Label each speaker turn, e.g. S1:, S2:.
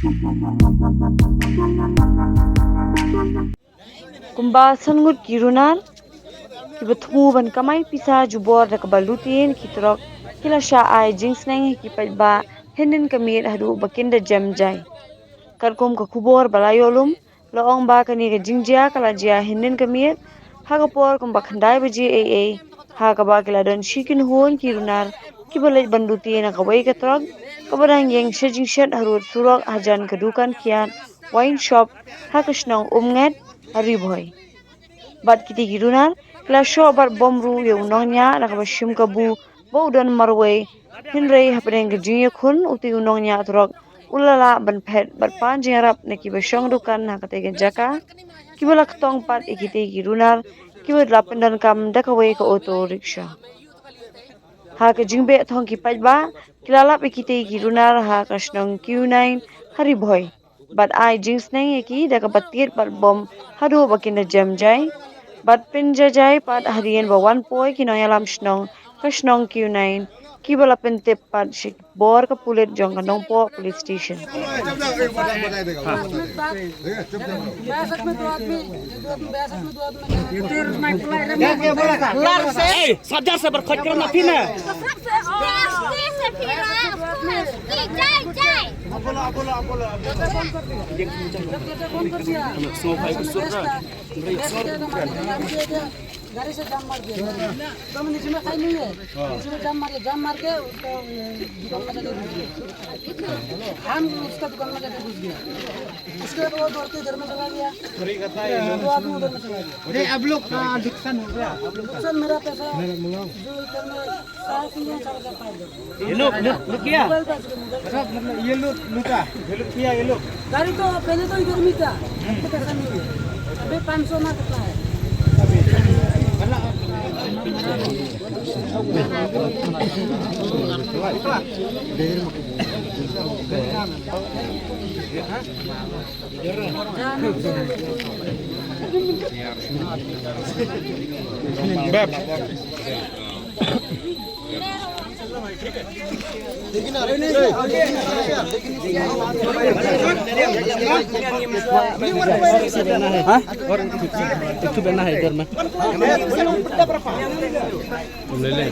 S1: Kumba sangut kirunan kiba ban kamai pisa jubor da kabalutin kitrok kila sha ai jingsneng kipalba hinin kamit hadu bakinda jamjai kalkom ka kubor balayolum loong ba kani ga jingjia kala jia hinin kamit hagapor kumba khandai baji aa hagaba kila don shikin huon kirunar kibalai bandutin akawai katrok kabarang yang shajing shat harut surok hajan kadukan kiat wine shop hakashnong umnget hariboy bat kiti girunar kila sho bat bomru yung nonya nakabashim kabu baudan marway hinray hapdeng gajing yakun uti unongnya trok ulala ban pet bat panjing arap nakibashong dukan hakategen jaka kibala ketong pat ikiti girunar kibad lapendan kam dakaway ka auto rickshaw ha ka jingbe thong ki pajba kilalap ikiti girunar ha kashnong Q9 hariboy bat ai jings nang yaki daka batit bat bom hadu bakinda jamjai bat pinjajai pat harian ba 1 poi kinoyalam shnong kashnong Q9 kibala pentep pat shik bor ka pulit jong kanong po police station
S2: sadar se berkhot kerana pina
S3: गाड़ी से जाम मार दिया तो हम नीचे में खाई नहीं है नीचे में जाम मार के उसको दुकान में जाके घुस गया हम उसका दुकान में जाके घुस गया उसके बाद वो दौड़ते इधर में चला गया दो आदमी उधर में चला गया
S2: अरे अब लोग का नुकसान हो गया
S3: नुकसान मेरा पैसा जो इधर में 4,000 पाया
S2: ये लोग किया मतलब ये लोग लूटा किया ये लोग
S3: गाड़ी तो पहले तो इधर में था पैसा नहीं है अभी 500 ना कितना है
S2: itu benar है इधर में ले ले